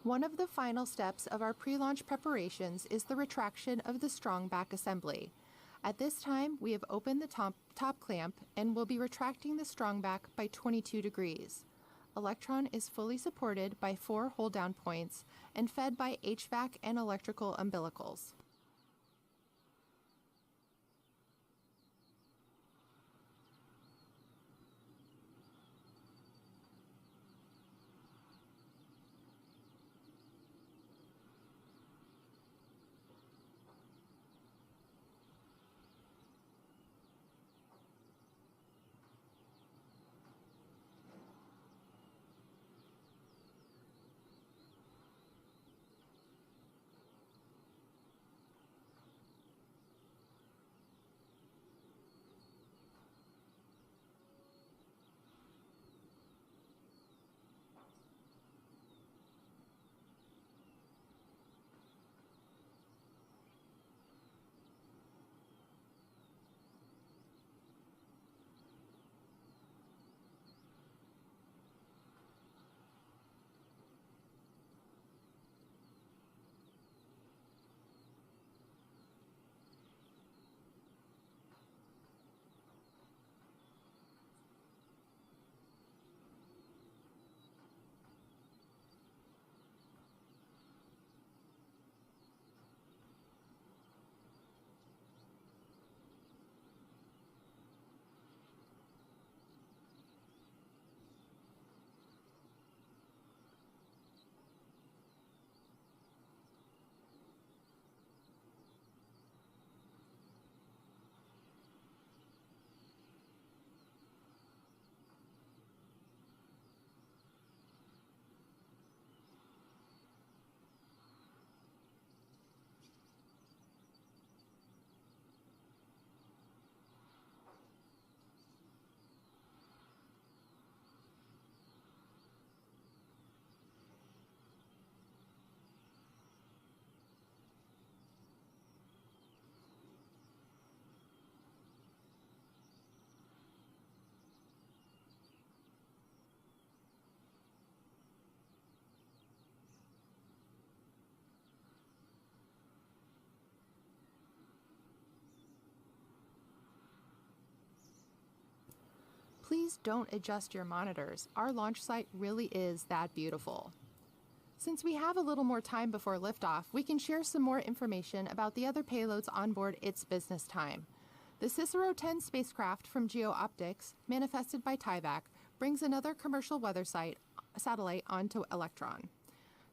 One of the final steps of our pre-launch preparations is the retraction of the strong back assembly. At this time, we have opened the top clamp and will be retracting the strong back by 22 degrees. Electron is fully supported by 4 hold-down points and fed by HVAC and electrical umbilicals. Please don't adjust your monitors. Our launch site really is that beautiful. Since we have a little more time before liftoff, we can share some more information about the other payloads on board It's Business Time. The Cicero 10 spacecraft from GeoOptics, manifested by Tyvak, brings another commercial weather satellite onto Electron.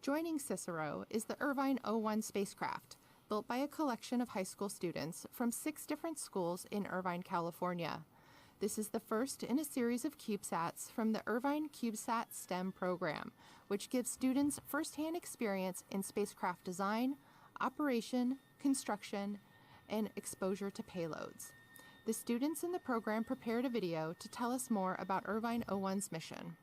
Joining Cicero is the Irvine 01 spacecraft, built by a collection of high school students from 6 different schools in Irvine, California. This is the first in a series of CubeSats from the Irvine CubeSat STEM program, which gives students first-hand experience in spacecraft design, operation, construction, and exposure to payloads. The students in the program prepared a video to tell us more about Irvine 01's mission.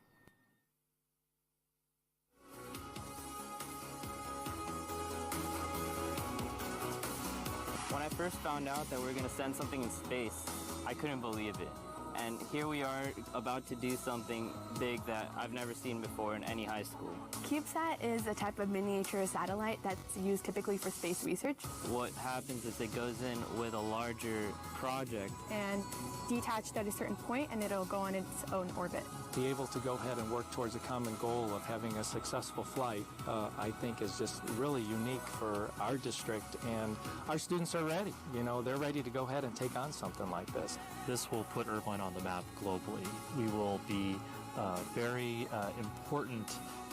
When I first found out that we were going to send something in space, I couldn't believe it. And here we are about to do something big that I've never seen before in any high school. CubeSat is a type of miniature satellite that's used typically for space research. What happens is it goes in with a larger project and detached at a certain point, and it'll go on its own orbit. Be able to go ahead and work towards a common goal of having a successful flight, I think is just really unique for our district, and our students are ready. You know, they're ready to go ahead and take on something like this. This will put Irvine on the map globally. We will be a very important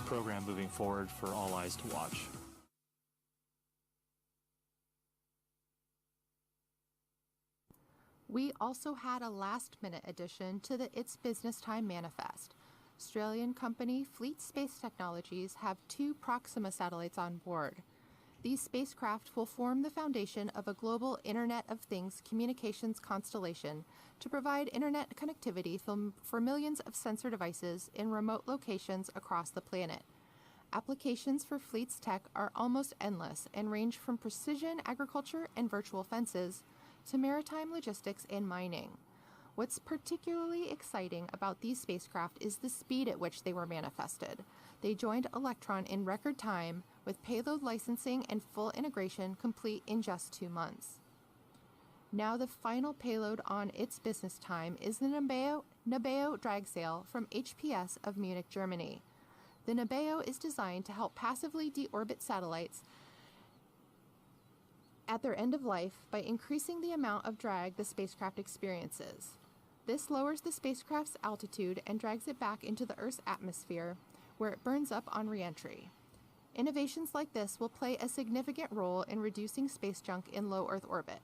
program moving forward for all eyes to watch. We also had a last-minute addition to the It's Business Time manifest. Australian company Fleet Space Technologies have 2 Proxima satellites on board. These spacecraft will form the foundation of a global Internet of Things communications constellation to provide internet connectivity for millions of sensor devices in remote locations across the planet. Applications for Fleet's tech are almost endless and range from precision agriculture and virtual fences to maritime logistics and mining. What's particularly exciting about these spacecraft is the speed at which they were manifested. They joined Electron in record time, with payload licensing and full integration complete in just 2 months. Now the final payload on its business time is the Nabeo drag sail from HPS of Munich, Germany. The Nabeo is designed to help passively deorbit satellites at their end of life by increasing the amount of drag the spacecraft experiences. This lowers the spacecraft's altitude and drags it back into the Earth's atmosphere, where it burns up on re-entry. Innovations like this will play a significant role in reducing space junk in low Earth orbit.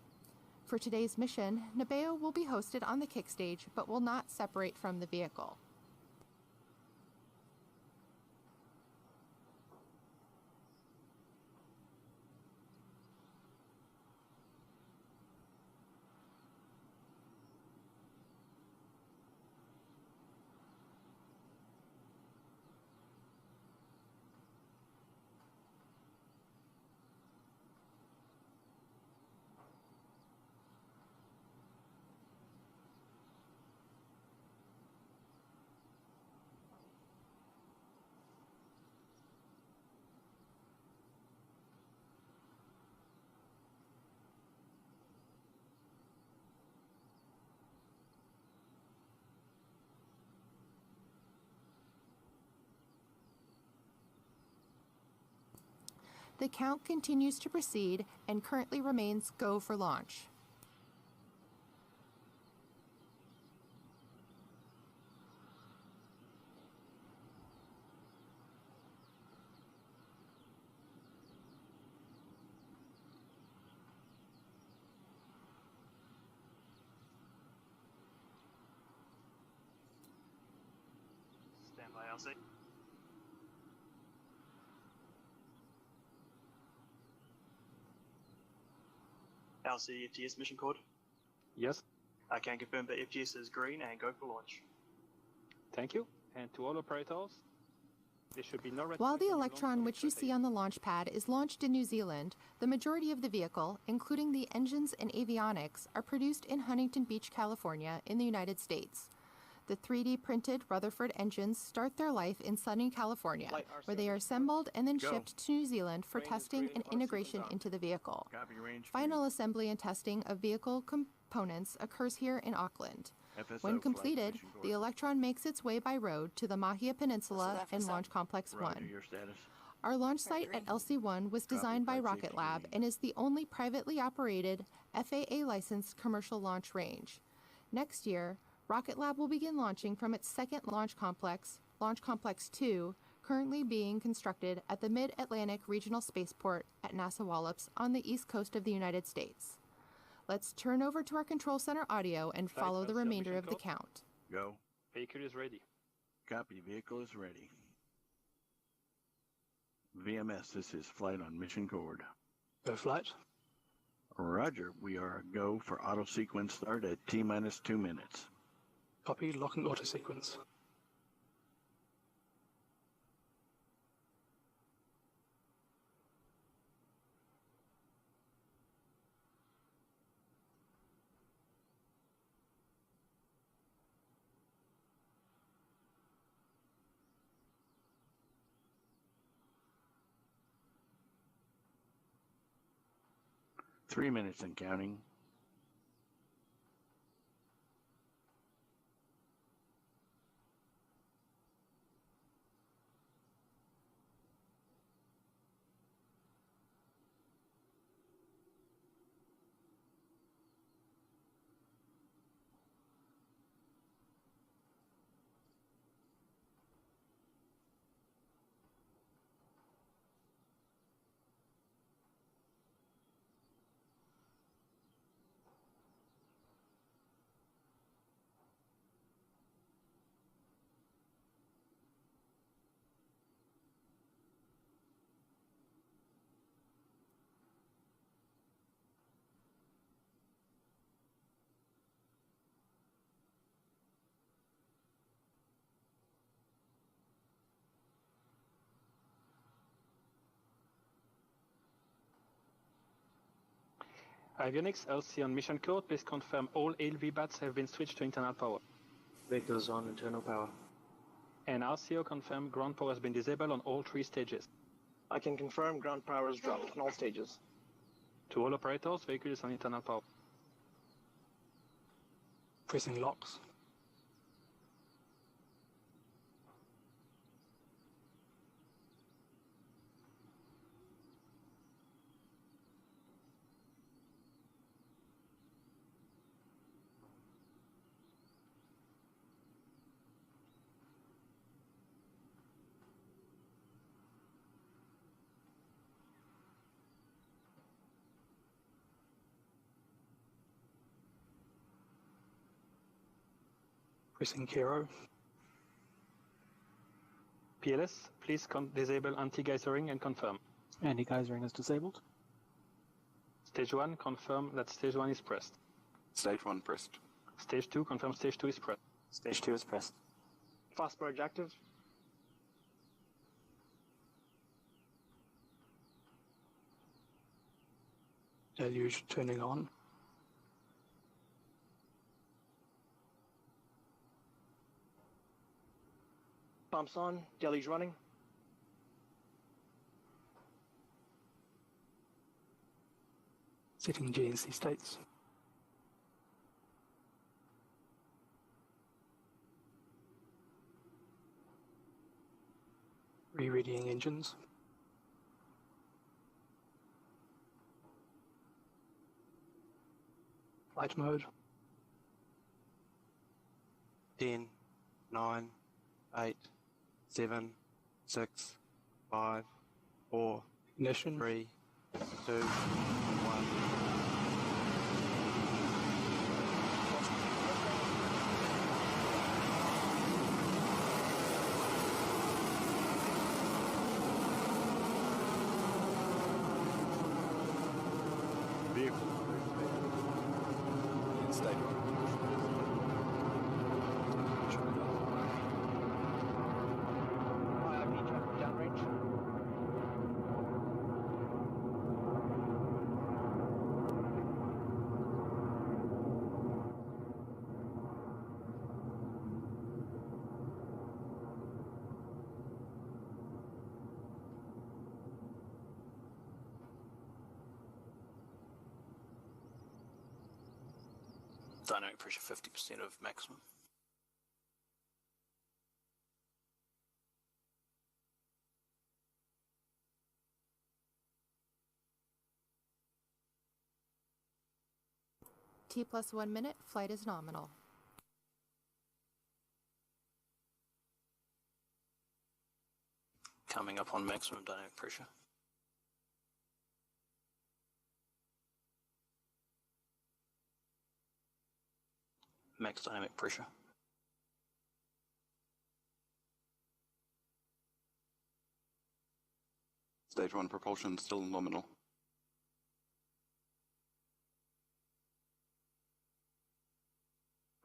For today's mission, Nabeo will be hosted on the kick stage but will not separate from the vehicle. The count continues to proceed and currently remains go for launch. Stand by, Elsie. Elsie, FTS mission code. Yes, I can confirm that FTS is green and go for launch. thank you. And to all operators, there should be no red While flag the when you launch Electron, from which you see on the launch pad, is launched in New Zealand, the majority of the vehicle, including the engines and avionics, are produced in Huntington Beach, California, in the United States. The 3D printed Rutherford engines start their life in sunny California, where they are assembled and then shipped to New Zealand for testing and integration into the vehicle. Final assembly and testing of vehicle components occurs here in Auckland. When completed, the Electron makes its way by road to the Mahia Peninsula and Launch Complex 1. Our launch site at LC-1 was designed by Rocket Lab and is the only privately operated FAA-licensed commercial launch range. Next year, Rocket Lab will begin launching from its second Launch Complex 2, currently being constructed at the Mid-Atlantic Regional Spaceport at NASA Wallops on the east coast of the United States. Let's turn over to our control center audio and follow the remainder of the count. Go. Vehicle is ready. Copy. Vehicle is ready. VMS, this is flight on mission cord. Go flight. Roger. We are go for auto sequence start at T-minus 2 minutes. Copy, locking auto sequence. Three minutes and counting. Avionics, LC on mission code, please confirm all ALV bats have been switched to internal power. Vectors on internal power. And RCO confirm ground power has been disabled on all 3 stages. I can confirm ground power is dropped on all stages. To all operators, vehicle is on internal power. Pressing locks. Pressing Kero. PLS, please disable anti-geysering and confirm. Anti-geysering is disabled. Stage 1, confirm that stage 1 is pressed. Stage 1 pressed. Stage 2, confirm stage 2 is pressed. Stage 2 is pressed. Fast purge active. Deluge turning on. Pumps on, deluge running. Setting GNC states. Re-readying engines. Flight mode. 10, 9, 8, 7, 6, 5, 4, Ignition. 3, 2, 1. Vehicle in stage 1. IRP traffic downrange. Dynamic pressure 50% of maximum. T plus 1 minute, flight is nominal. Coming up on maximum dynamic pressure. Max dynamic pressure. Stage 1 propulsion still nominal.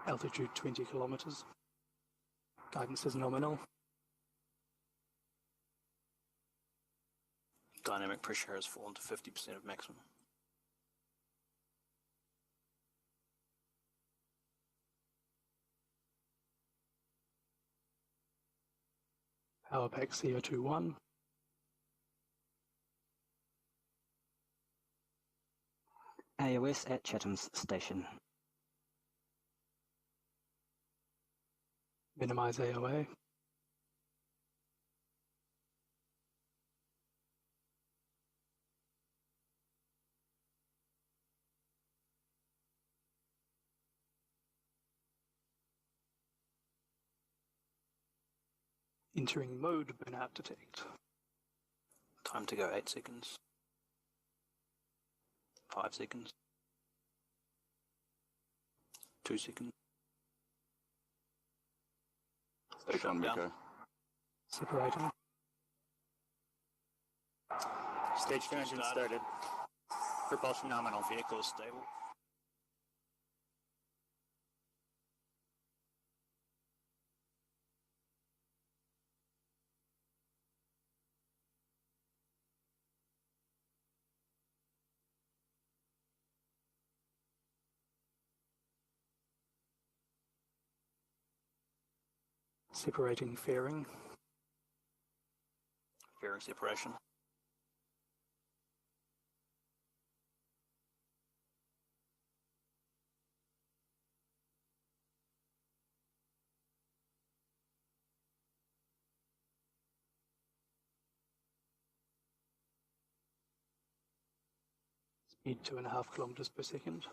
Altitude 20 kilometers. Guidance is nominal. Dynamic pressure has fallen to 50% of maximum. Power pack CO2-1. AOS at Chatham's station. Minimize AOA. Entering mode burnout detect. Time to go 8 seconds. 5 seconds. 2 seconds. Stage 1 Miko. Separating. Stage 2 engine started. Propulsion nominal. Vehicle is stable. Separating fairing. Fairing separation. Speed 2.5 kilometers per second.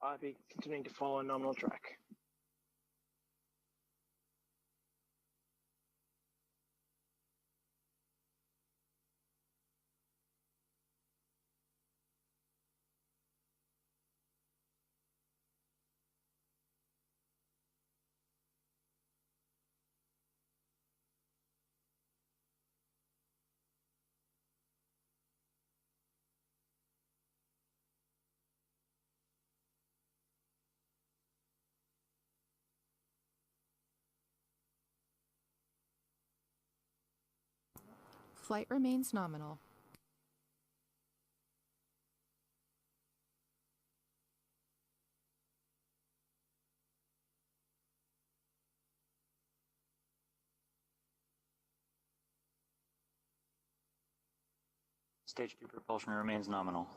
I'd be continuing to follow a nominal track. Flight remains nominal. Stage 2 propulsion remains nominal.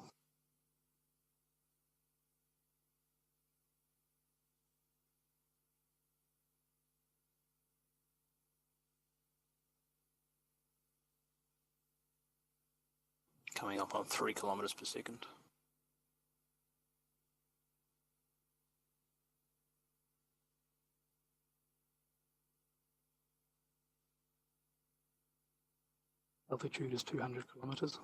Coming up on 3 kilometers per second. Altitude is 200 kilometers.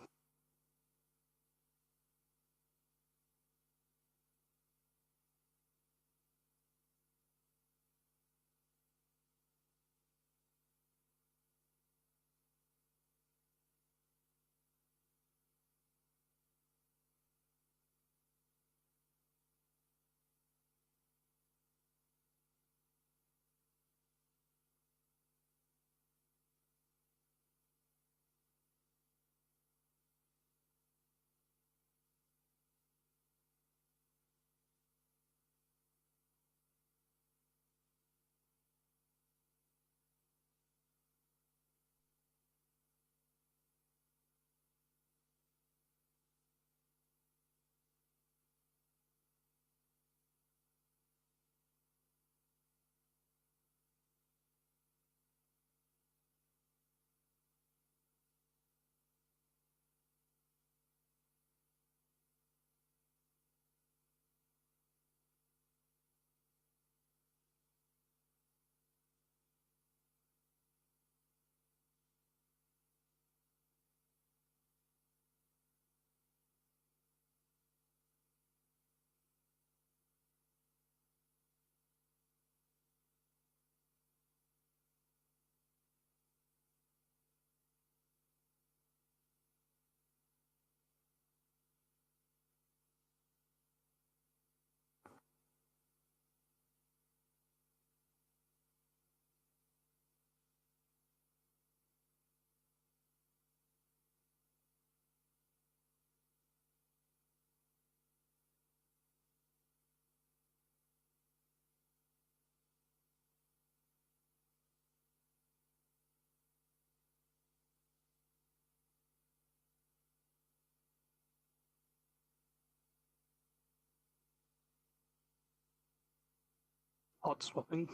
Hot swapping.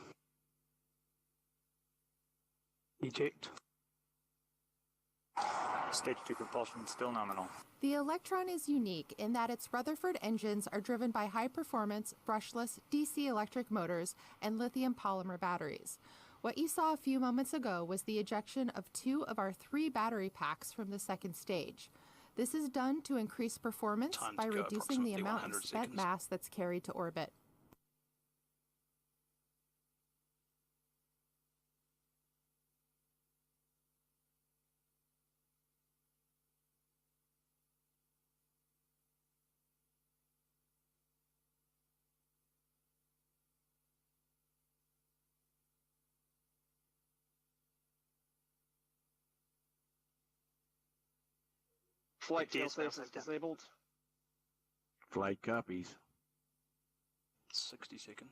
Eject. Stage 2 propulsion still nominal. The Electron is unique in that its Rutherford engines are driven by high-performance, brushless, DC electric motors and lithium polymer batteries. What you saw a few moments ago was the ejection of 2 of our 3 battery packs from the second stage. This is done to increase performance by reducing the amount of spent mass that's carried to orbit. Flight failsafe is disabled. Flight copies. 60 seconds.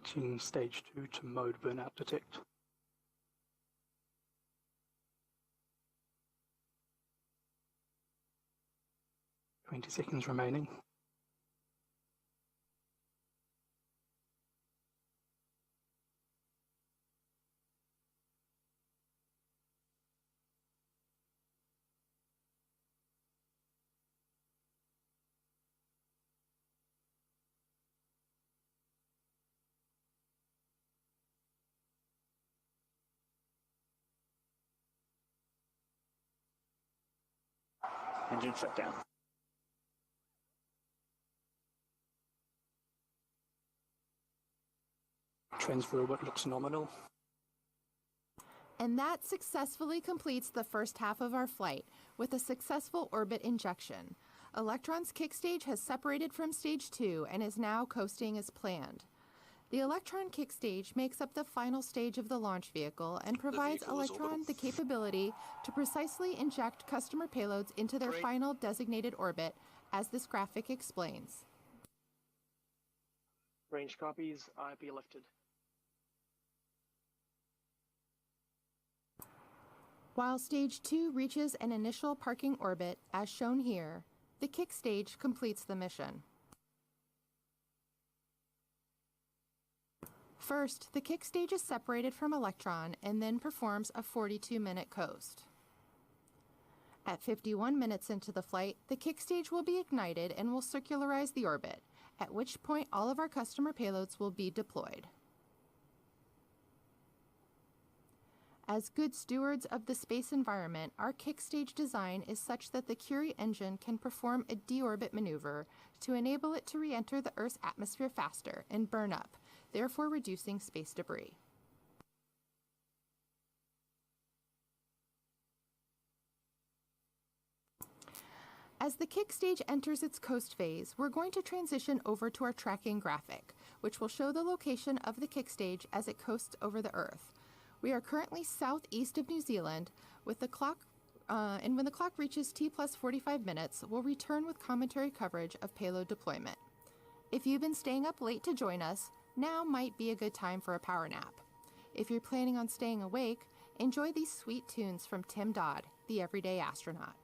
switching stage 2 to mode burnout detect. "20 seconds remaining. Engine shut down. Transfer orbit looks nominal. And that successfully completes the first half of our flight with a successful orbit injection. Electron's kick stage has separated from stage 2 and is now coasting as planned. The Electron kick stage makes up the final stage of the launch vehicle and provides Electron the capability to precisely inject customer payloads into their final designated orbit, as this graphic explains. Range copies, IP lifted. While stage 2 reaches an initial parking orbit, as shown here, the kick stage completes the mission. First, the kick stage is separated from Electron and then performs a 42-minute coast. At 51 minutes into the flight, the kick stage will be ignited and will circularize the orbit, at which point all of our customer payloads will be deployed. As good stewards of the space environment, our kick stage design is such that the Curie engine can perform a deorbit maneuver to enable it to re-enter the Earth's atmosphere faster and burn up, therefore reducing space debris. As the kick stage enters its coast phase, we're going to transition over to our tracking graphic, which will show the location of the kick stage as it coasts over the Earth. We are currently southeast of New Zealand, with the clock, and when the clock reaches T plus 45 minutes, we'll return with commentary coverage of payload deployment. If you've been staying up late to join us, now might be a good time for a power nap. If you're planning on staying awake, enjoy these sweet tunes from Tim Dodd, the Everyday Astronaut.